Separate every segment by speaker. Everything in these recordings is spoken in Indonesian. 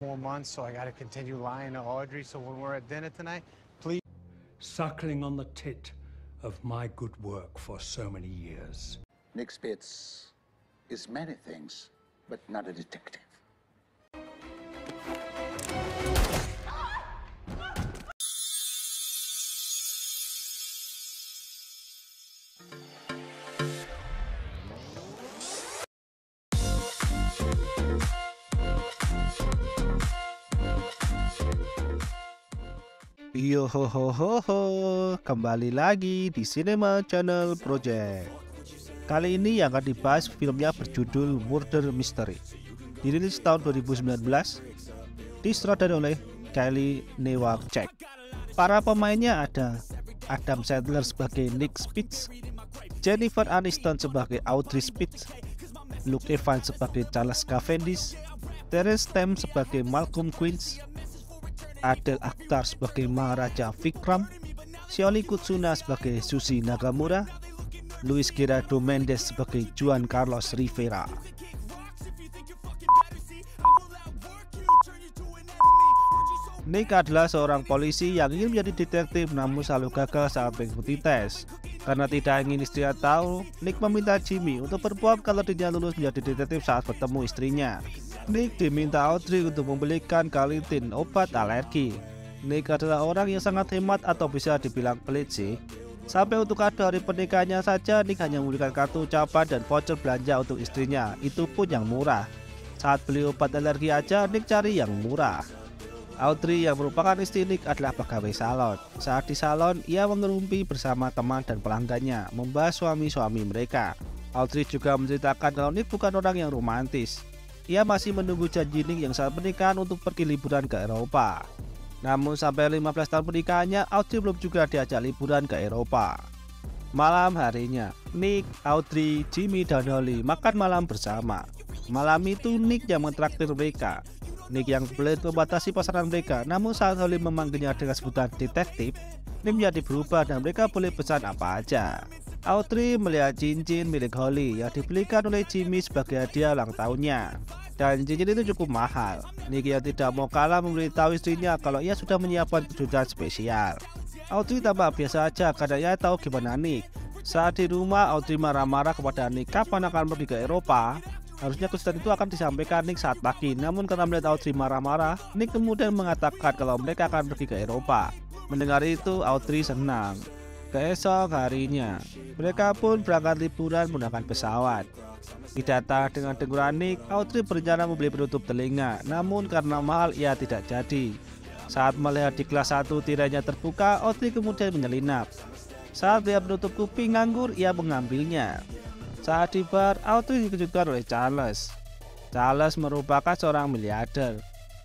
Speaker 1: more months, so I got to continue lying to Audrey. So when we're at dinner tonight, please.
Speaker 2: Suckling on the tit of my good work for so many years.
Speaker 3: Nick Spitz is many things, but not a detective.
Speaker 4: Yo ho ho ho ho, kembali lagi di Cinema Channel Project. Kali ini yang akan dibahas filmnya berjudul Murder Mystery. Dirilis tahun 2019, disutradarai oleh Kelly Newacek. Para pemainnya ada Adam Sandler sebagai Nick Spitz, Jennifer Aniston sebagai Audrey Spitz, Luke Evans sebagai Charles Cavendish, Terence Stamp sebagai Malcolm Queens, Adel Akhtar sebagai Maharaja Vikram, Shioli Kutsuna sebagai Susie Nagamura, Luis Gerardo Mendes sebagai Juan Carlos Rivera. Nick adalah seorang polisi yang ingin menjadi detektif namun selalu gagal saat mengikuti tes. Karena tidak ingin istrinya tahu, Nick meminta Jimmy untuk berbohong kalau dirinya lulus menjadi detektif saat bertemu istrinya. Nick diminta Audrey untuk membelikan Claritin, obat alergi. Nick adalah orang yang sangat hemat atau bisa dibilang pelit sih. Sampai untuk kado hari pernikahannya saja, Nick hanya memberikan kartu ucapan dan voucher belanja untuk istrinya, itu pun yang murah. Saat beli obat alergi aja, Nick cari yang murah. Audrey yang merupakan istri Nick adalah pegawai salon. Saat di salon, ia mengerumpi bersama teman dan pelanggannya, membahas suami-suami mereka. Audrey juga menceritakan kalau Nick bukan orang yang romantis. Ia masih menunggu janji Nick yang saat pernikahan untuk pergi liburan ke Eropa. Namun sampai 15 tahun pernikahannya, Audrey belum juga diajak liburan ke Eropa. Malam harinya, Nick, Audrey, Jimmy, dan Holly makan malam bersama. Malam itu Nick yang mentraktir mereka. Nick yang pelit membatasi pasaran mereka, namun saat Holly memanggilnya dengan sebutan detektif, Nick menjadi berubah dan mereka boleh pesan apa aja. Audrey melihat cincin milik Holly yang dibelikan oleh Jimmy sebagai hadiah ulang tahunnya. Dan cincin itu cukup mahal. Nick yang tidak mau kalah memberitahu istrinya kalau ia sudah menyiapkan kejutan spesial. Audrey tampak biasa aja karena ia tahu gimana Nick. Saat di rumah, Audrey marah-marah kepada Nick kapan akan pergi ke Eropa. Harusnya kejutan itu akan disampaikan Nick saat pagi, namun karena melihat Audrey marah-marah, Nick kemudian mengatakan kalau mereka akan pergi ke Eropa. Mendengar itu, Audrey senang. Keesok harinya, mereka pun berangkat liburan menggunakan pesawat. Didata dengan teguran Nick, Audrey berencana membeli penutup telinga, namun karena mahal ia tidak jadi. Saat melihat di kelas 1 tirainya terbuka, Audrey kemudian menyelinap. Saat melihat penutup kuping nganggur, ia mengambilnya. Saat di bar, Audrey dikejutkan oleh Charles. Charles merupakan seorang miliarder.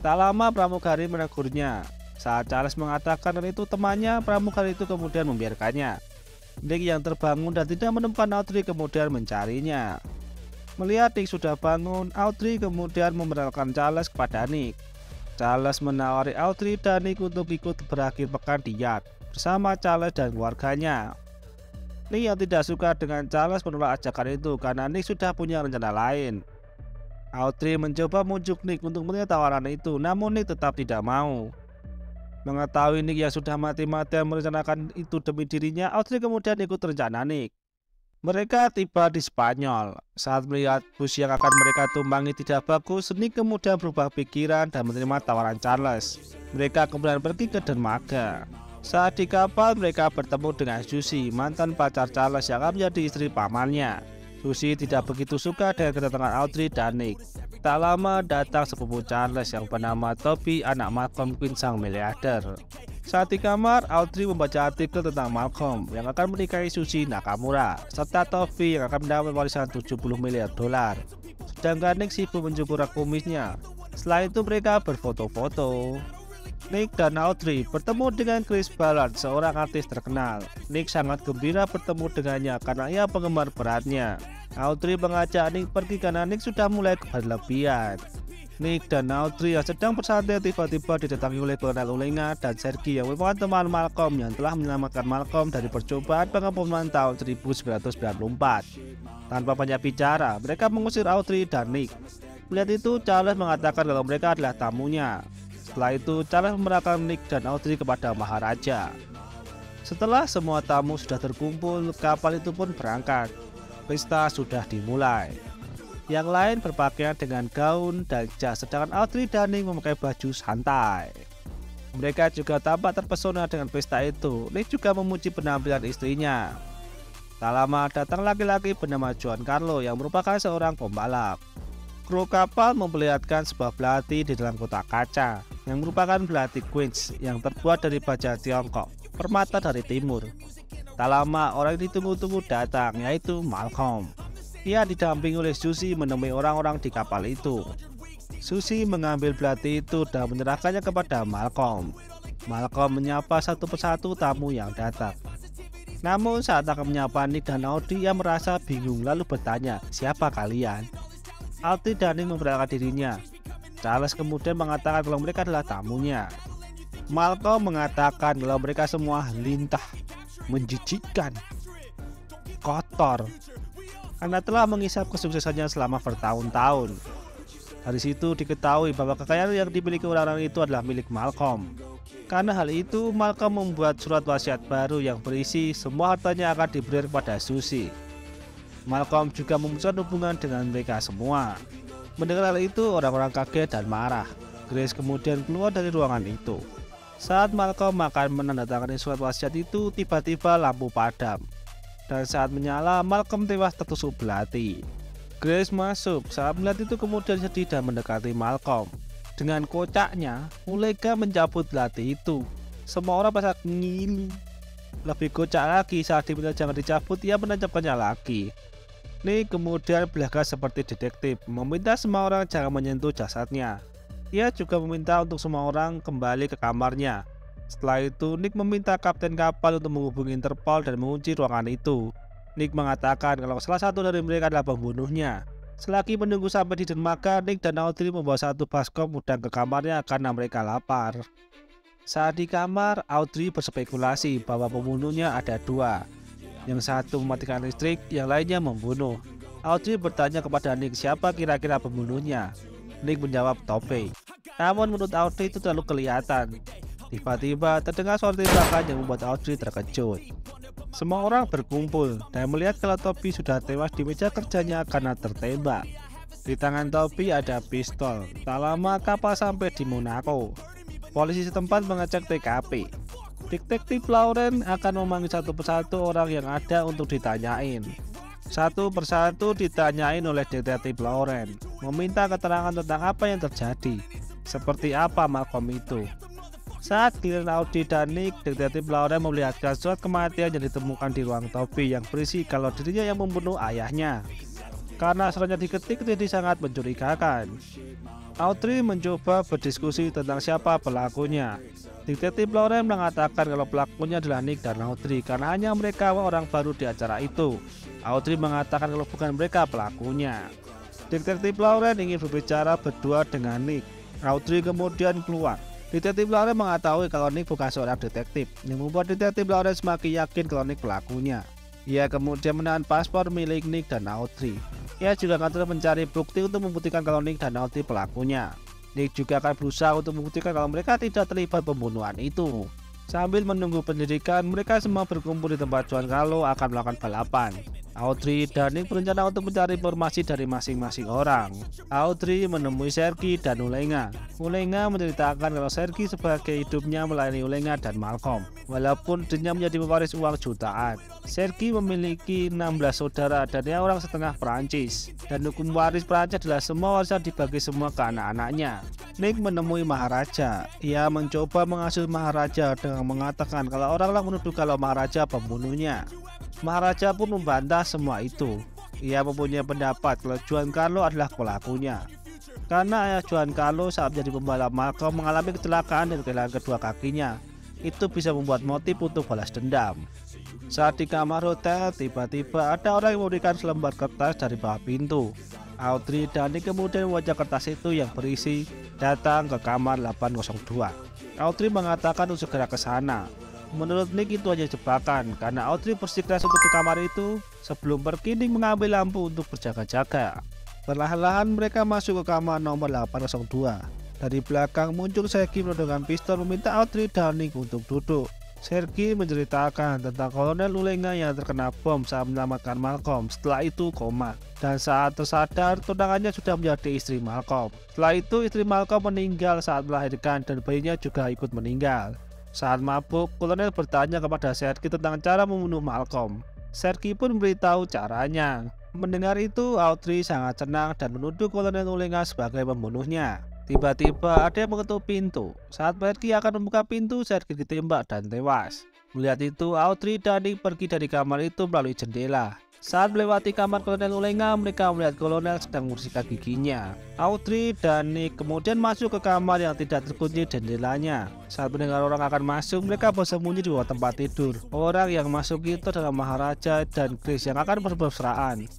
Speaker 4: Tak lama pramugari menegurnya. Saat Charles mengatakan itu temannya, pramugari itu kemudian membiarkannya. Nick yang terbangun dan tidak menemukan Audrey kemudian mencarinya. Melihat Nick sudah bangun, Audrey kemudian memperkenalkan Charles kepada Nick. Charles menawari Audrey dan Nick untuk ikut berakhir pekan di yacht bersama Charles dan keluarganya. Nick yang tidak suka dengan Charles menolak ajakan itu karena Nick sudah punya rencana lain. Audrey mencoba membujuk Nick untuk melihat tawaran itu, namun Nick tetap tidak mau. Mengetahui Nick yang sudah mati-matian merencanakan itu demi dirinya, Audrey kemudian ikut rencana Nick. Mereka tiba di Spanyol. Saat melihat bus yang akan mereka tumpangi tidak bagus, Nick kemudian berubah pikiran dan menerima tawaran Charles. Mereka kemudian pergi ke dermaga. Saat di kapal, mereka bertemu dengan Susie, mantan pacar Charles yang akan menjadi istri pamannya. Susie tidak begitu suka dengan kedatangan Audrey dan Nick. Tak lama datang sepupu Charles yang bernama Toby, anak Malcolm Queens sang miliarder. Saat di kamar, Audrey membaca artikel tentang Malcolm yang akan menikahi Susie Nakamura, serta Toby yang akan mendapat warisan 70 miliar dolar. Sedangkan Nick sibuk mencukur kumisnya. Setelah itu mereka berfoto-foto. Nick dan Audrey bertemu dengan Chris Ballard, seorang artis terkenal. Nick sangat gembira bertemu dengannya karena ia penggemar beratnya. Audrey mengajak Nick pergi karena Nick sudah mulai berlebihan. Nick dan Audrey yang sedang bersantai tiba-tiba didatangi oleh Colonel Ulenga dan Sergi yang merupakan teman Malcolm yang telah menyelamatkan Malcolm dari percobaan pengepungan tahun 1994. Tanpa banyak bicara, mereka mengusir Audrey dan Nick. Melihat itu, Charles mengatakan kalau mereka adalah tamunya. Setelah itu, Charles memerintahkan Nick dan Audrey kepada Maharaja. Setelah semua tamu sudah terkumpul, kapal itu pun berangkat. Pesta sudah dimulai. Yang lain berpakaian dengan gaun dan jas, sedangkan Audrey dan Nick memakai baju santai. Mereka juga tampak terpesona dengan pesta itu. Nick juga memuji penampilan istrinya. Tak lama datang laki-laki bernama Giancarlo yang merupakan seorang pembalap. Kru kapal memperlihatkan sebuah belati di dalam kotak kaca yang merupakan belati Queens yang terbuat dari baja Tiongkok, permata dari timur. Tak lama orang yang ditunggu-tunggu datang, yaitu Malcolm. Ia didampingi oleh Susie menemui orang-orang di kapal itu. Susie mengambil belati itu dan menyerahkannya kepada Malcolm. Malcolm menyapa satu persatu tamu yang datang. Namun saat akan menyapa Nick dan Audrey, ia merasa bingung lalu bertanya, "Siapa kalian?" Audrey dan Nick memperkenalkan dirinya. Charles kemudian mengatakan kalau mereka adalah tamunya. Malcolm mengatakan kalau mereka semua lintah, menjijikkan, kotor, karena telah menghisap kesuksesannya selama bertahun-tahun. Dari situ diketahui bahwa kekayaan yang dimiliki orang-orang itu adalah milik Malcolm. Karena hal itu, Malcolm membuat surat wasiat baru yang berisi semua hartanya akan diberikan kepada Susie. Malcolm juga memutuskan hubungan dengan mereka semua. Mendengar hal itu, orang-orang kaget dan marah. Grace kemudian keluar dari ruangan itu. Saat Malcolm akan menandatangani surat wasiat itu, tiba-tiba lampu padam. Dan saat menyala, Malcolm tewas tertusuk belati. Grace masuk. Saat melihat itu kemudian sedih dan mendekati Malcolm. Dengan kocaknya, Ulega mencabut belati itu. Semua orang merasa ngilu. Lebih kocak lagi, saat diminta jangan dicabut, ia menancapkannya lagi. Nick kemudian berlagak seperti detektif, meminta semua orang jangan menyentuh jasadnya. Ia juga meminta untuk semua orang kembali ke kamarnya. Setelah itu, Nick meminta kapten kapal untuk menghubungi Interpol dan mengunci ruangan itu. Nick mengatakan kalau salah satu dari mereka adalah pembunuhnya. Selagi menunggu sampai di dermaga, Nick dan Audrey membawa satu baskom udang ke kamarnya karena mereka lapar. Saat di kamar, Audrey berspekulasi bahwa pembunuhnya ada dua. Yang satu mematikan listrik, yang lainnya membunuh. Audrey bertanya kepada Nick siapa kira-kira pembunuhnya. Nick menjawab Tope. Namun menurut Audrey itu terlalu kelihatan. Tiba-tiba terdengar suara tembakan yang membuat Audrey terkejut. Semua orang berkumpul dan melihat kalau Topi sudah tewas di meja kerjanya karena tertembak. Di tangan Topi ada pistol. Tak lama kapal sampai di Monaco. Polisi setempat mengecek TKP. Detektif Lauren akan memanggil satu persatu orang yang ada untuk ditanyain. Satu persatu ditanyain oleh Detektif Lauren, meminta keterangan tentang apa yang terjadi, seperti apa Malcolm itu. Saat giliran Audrey dan Nick, Detektif Lauren melihatkan surat kematian yang ditemukan di ruang Topi yang berisi kalau dirinya yang membunuh ayahnya. Karena suratnya diketik jadi sangat mencurigakan. Audrey mencoba berdiskusi tentang siapa pelakunya. Detektif Lauren mengatakan kalau pelakunya adalah Nick dan Audrey karena hanya mereka orang baru di acara itu. Audrey mengatakan kalau bukan mereka pelakunya. Detektif Lauren ingin berbicara berdua dengan Nick. Audrey kemudian keluar. Detektif Lauren mengetahui kalau Nick bukan seorang detektif, yang membuat Detektif Lauren semakin yakin kalau Nick pelakunya. Ia kemudian menahan paspor milik Nick dan Audrey. Ia juga akan terus mencari bukti untuk membuktikan kalau Nick dan Audrey pelakunya. Nick juga akan berusaha untuk membuktikan kalau mereka tidak terlibat pembunuhan itu. Sambil menunggu penyelidikan, mereka semua berkumpul di tempat Giancarlo akan melakukan balapan. Audrey dan Nick berencana untuk mencari informasi dari masing-masing orang. Audrey menemui Sergi dan Ulenga. Ulenga menceritakan kalau Sergi sebagai hidupnya melayani Ulenga dan Malcolm, walaupun dirinya menjadi pewaris uang jutaan. Sergi memiliki 16 saudara dan dia orang setengah Perancis, dan hukum waris Perancis adalah semua warisan dibagi semua ke anak-anaknya. Nick menemui Maharaja. Ia mencoba mengasuh Maharaja dengan mengatakan kalau orang-orang menuduh kalau Maharaja pembunuhnya. Maharaja pun membantah semua itu. Ia mempunyai pendapat kalau Giancarlo adalah pelakunya. Karena ayah Giancarlo saat menjadi pembalap Malcolm mengalami kecelakaan dan kehilangan kedua kakinya. Itu bisa membuat motif untuk balas dendam. Saat di kamar hotel, tiba-tiba ada orang yang memberikan selembar kertas dari bawah pintu. Audrey dan Nick kemudian membaca kertas itu yang berisi datang ke kamar 802. Audrey mengatakan untuk segera ke sana. Menurut Nick itu hanya jebakan karena Audrey bersikeras untuk ke kamar itu. Sebelum pergi, Nick mengambil lampu untuk berjaga-jaga. Perlahan-lahan mereka masuk ke kamar nomor 802. Dari belakang muncul Sergi menodongkan pistol meminta Audrey dan Nick untuk duduk. Sergi menceritakan tentang Kolonel Ulenga yang terkena bom saat menyelamatkan Malcolm, setelah itu koma. Dan saat tersadar, tunangannya sudah menjadi istri Malcolm. Setelah itu istri Malcolm meninggal saat melahirkan dan bayinya juga ikut meninggal. Saat mabuk, Kolonel bertanya kepada Sergi tentang cara membunuh Malcolm. Sergi pun memberitahu caranya. Mendengar itu, Audrey sangat senang dan menuduh Kolonel Ulenga sebagai pembunuhnya. Tiba-tiba ada yang mengetuk pintu. Saat Sergi akan membuka pintu, Sergi ditembak dan tewas. Melihat itu, Audrey dan Nick pergi dari kamar itu melalui jendela. Saat melewati kamar Kolonel Ulenga, mereka melihat Kolonel sedang membersihkan giginya. Audrey dan Nick kemudian masuk ke kamar yang tidak terkunci jendelanya. Saat mendengar orang akan masuk, mereka bersembunyi di bawah tempat tidur. Orang yang masuk itu adalah Maharaja dan Grace yang akan bermesraan.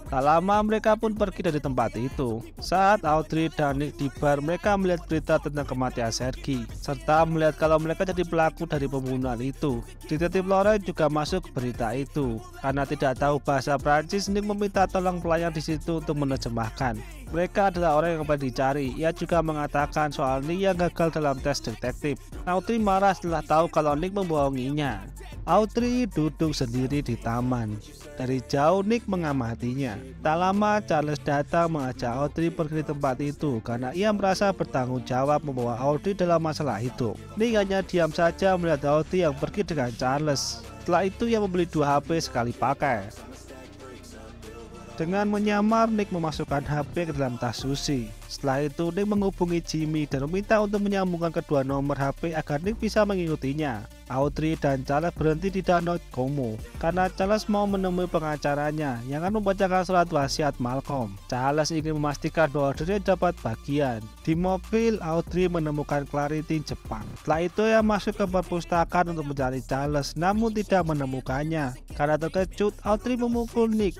Speaker 4: Tak lama mereka pun pergi dari tempat itu. Saat Audrey dan Nick di bar, mereka melihat berita tentang kematian Sergi, serta melihat kalau mereka jadi pelaku dari pembunuhan itu. Detektif Lauren juga masuk ke berita itu. Karena tidak tahu bahasa Prancis, Nick meminta tolong pelayan di situ untuk menerjemahkan. Mereka adalah orang yang paling dicari. Ia juga mengatakan soal Nick yang gagal dalam tes detektif. Audrey marah setelah tahu kalau Nick membohonginya. Audrey duduk sendiri di taman. Dari jauh Nick mengamatinya. Tak lama Charles datang mengajak Audrey pergi di tempat itu karena ia merasa bertanggung jawab membawa Audrey dalam masalah itu. Nick hanya diam saja melihat Audrey yang pergi dengan Charles. Setelah itu ia membeli 2 HP sekali pakai. Dengan menyamar, Nick memasukkan HP ke dalam tas Susie. Setelah itu Nick menghubungi Jimmy dan meminta untuk menyambungkan kedua nomor HP agar Nick bisa mengikutinya. Audrey dan Charles berhenti di Danau Como karena Charles mau menemui pengacaranya yang akan membacakan surat wasiat Malcolm. Charles ingin memastikan bahwa dirinya dapat bagian. Di mobil, Audrey menemukan Clarity Jepang. Setelah itu ia masuk ke perpustakaan untuk mencari Charles, namun tidak menemukannya. Karena terkejut, Audrey memukul Nick.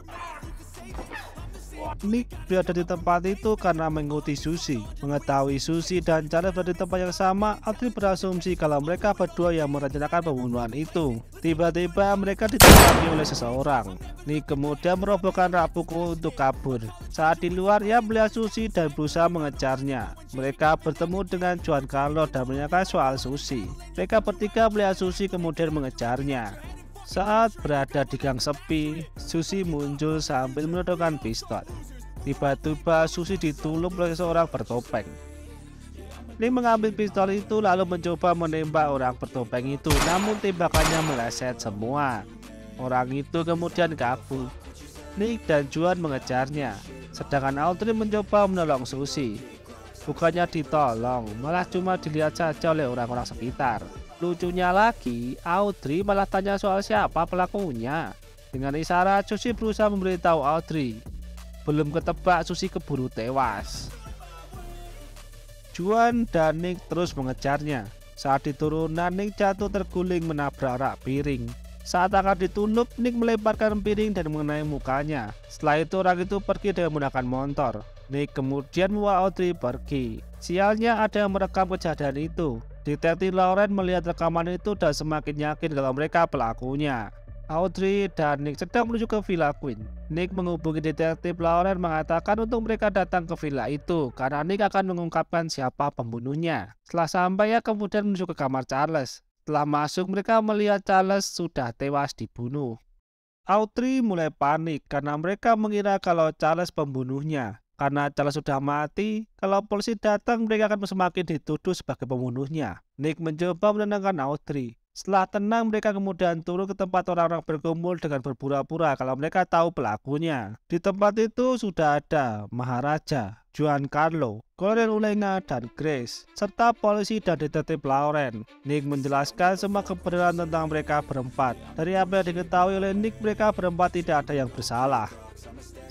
Speaker 4: Nick berada di tempat itu karena mengikuti Susie. Mengetahui Susie dan Charles berada di tempat yang sama, Audrey berasumsi kalau mereka berdua yang merencanakan pembunuhan itu. Tiba-tiba mereka ditangkap oleh seseorang. Nick kemudian merobohkan rak pukul untuk kabur. Saat di luar, ia melihat Susie dan berusaha mengejarnya. Mereka bertemu dengan Juan Carlos dan menanyakan soal Susie. Mereka bertiga melihat Susie kemudian mengejarnya. Saat berada di gang sepi, Susie muncul sambil menodongkan pistol. Tiba-tiba Susie ditulung oleh seorang bertopeng. Nick mengambil pistol itu lalu mencoba menembak orang bertopeng itu, namun tembakannya meleset semua. Orang itu kemudian kabur. Nick dan Juan mengejarnya, sedangkan Audrey mencoba menolong Susie. Bukannya ditolong, malah cuma dilihat saja oleh orang-orang sekitar. Lucunya lagi, Audrey malah tanya soal siapa pelakunya. Dengan isyarat, Susie berusaha memberitahu Audrey. Belum ketebak, Susie keburu tewas. Juan dan Nick terus mengejarnya. Saat di turunan, Nick jatuh terguling menabrak rak piring. Saat akan ditunduk, Nick melemparkan piring dan mengenai mukanya. Setelah itu orang itu pergi dengan menggunakan motor. Nick kemudian membawa Audrey pergi. Sialnya ada yang merekam kejadian itu. Detektif Lauren melihat rekaman itu dan semakin yakin kalau mereka pelakunya. Audrey dan Nick sedang menuju ke Villa Queen. Nick menghubungi detektif Lauren mengatakan untuk mereka datang ke villa itu karena Nick akan mengungkapkan siapa pembunuhnya. Setelah sampai, ia kemudian menuju ke kamar Charles. Setelah masuk, mereka melihat Charles sudah tewas dibunuh. Audrey mulai panik karena mereka mengira kalau Charles pembunuhnya. Karena Charles sudah mati, kalau polisi datang mereka akan semakin dituduh sebagai pembunuhnya. Nick mencoba menenangkan Audrey. Setelah tenang, mereka kemudian turun ke tempat orang-orang berkumpul dengan berpura-pura kalau mereka tahu pelakunya. Di tempat itu sudah ada Maharaja, Juan Carlos, Kolonel Ulenga, dan Grace, serta polisi dan detektif Lauren. Nick menjelaskan semua kebenaran tentang mereka berempat. Dari apa yang diketahui oleh Nick, mereka berempat tidak ada yang bersalah.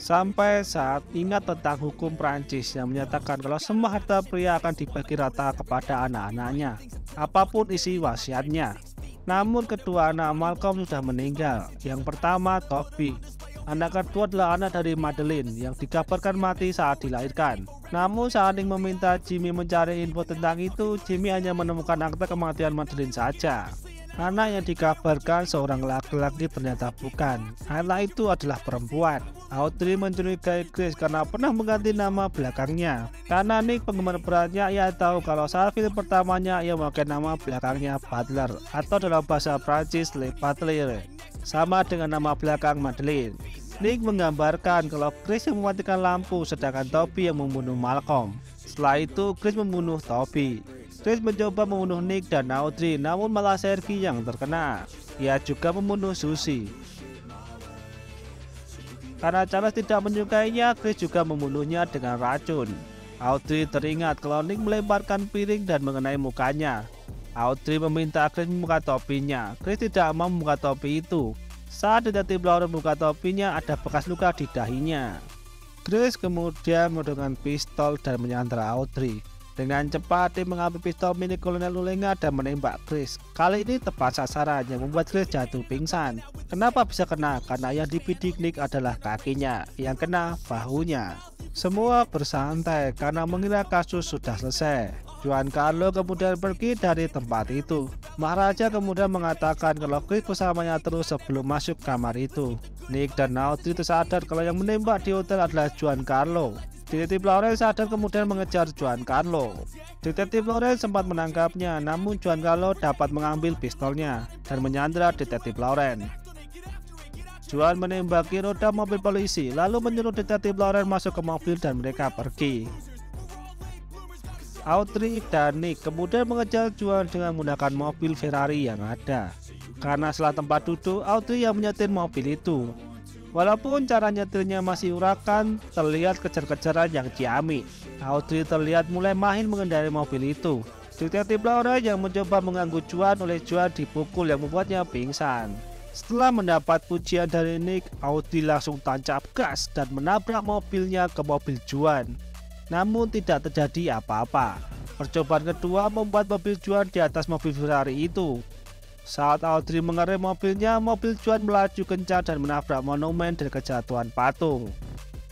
Speaker 4: Sampai saat ingat tentang hukum Prancis yang menyatakan kalau semua harta pria akan dibagi rata kepada anak-anaknya, apapun isi wasiatnya. Namun kedua anak Malcolm sudah meninggal. Yang pertama Toby. Anak kedua adalah anak dari Madeleine yang dikabarkan mati saat dilahirkan. Namun saat Nick meminta Jimmy mencari info tentang itu, Jimmy hanya menemukan akte kematian Madeleine saja. Anak yang dikabarkan seorang laki-laki ternyata bukan. Anak itu adalah perempuan. Audrey mencurigai Grace karena pernah mengganti nama belakangnya. Karena Nick penggemar beratnya, ia tahu kalau saat film pertamanya ia memakai nama belakangnya Butler, atau dalam bahasa Prancis Le Butler, sama dengan nama belakang Madeleine. Nick menggambarkan kalau Grace yang mematikan lampu, sedangkan Toby yang membunuh Malcolm. Setelah itu Grace membunuh Toby. Grace mencoba membunuh Nick dan Audrey, namun malah Sergi yang terkena. Ia juga membunuh Susie. Karena Charles tidak menyukainya, Grace juga membunuhnya dengan racun. Audrey teringat kalau Nick melemparkan piring dan mengenai mukanya. Audrey meminta Grace membuka topinya. Grace tidak mau membuka topi itu. Saat detektif Lauren membuka topinya, ada bekas luka di dahinya. Grace kemudian menodongkan pistol dan menyandra Audrey. Dengan cepat, dia mengambil pistol milik Kolonel Lulenga dan menembak Grace. Kali ini tepat sasaran yang membuat Grace jatuh pingsan. Kenapa bisa kena? Karena yang dibidik Nick adalah kakinya, yang kena bahunya. Semua bersantai karena mengira kasus sudah selesai. Giancarlo kemudian pergi dari tempat itu. Maharaja kemudian mengatakan kalau Grace bersamanya terus sebelum masuk kamar itu. Nick dan Audrey tersadar kalau yang menembak di hotel adalah Giancarlo. Detektif Lauren sadar kemudian mengejar Giancarlo. Detektif Lauren sempat menangkapnya, namun Giancarlo dapat mengambil pistolnya dan menyandra Detektif Lauren. Juan menembaki roda mobil polisi, lalu menyuruh Detektif Lauren masuk ke mobil dan mereka pergi. Audrey dan Nick kemudian mengejar Juan dengan menggunakan mobil Ferrari yang ada. Karena setelah tempat duduk, Audrey yang menyetir mobil itu. Walaupun cara nyetirnya masih urakan, terlihat kejar-kejaran yang ciamik. Audrey terlihat mulai mahir mengendarai mobil itu. Detektif Lauren yang mencoba mengganggu Juan oleh Juan dipukul yang membuatnya pingsan. Setelah mendapat pujian dari Nick, Audrey langsung tancap gas dan menabrak mobilnya ke mobil Juan. Namun tidak terjadi apa-apa. Percobaan kedua membuat mobil Juan di atas mobil Ferrari itu. Saat Audrey mengerem mobilnya, mobil Juan melaju kencang dan menabrak monumen dan kejatuhan patung.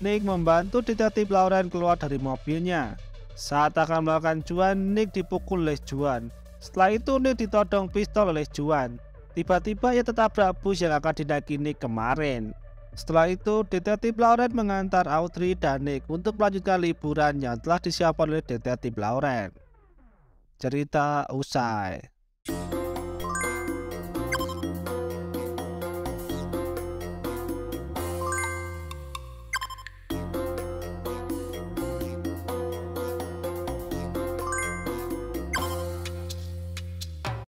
Speaker 4: Nick membantu Detektif Lauren keluar dari mobilnya. Saat akan melakukan Juan, Nick dipukul oleh Juan. Setelah itu Nick ditodong pistol oleh Juan. Tiba-tiba ia tertabrak bus yang akan dinaiki Nick kemarin. Setelah itu, Detektif Lauren mengantar Audrey dan Nick untuk melanjutkan liburan yang telah disiapkan oleh Detektif Lauren. Cerita usai.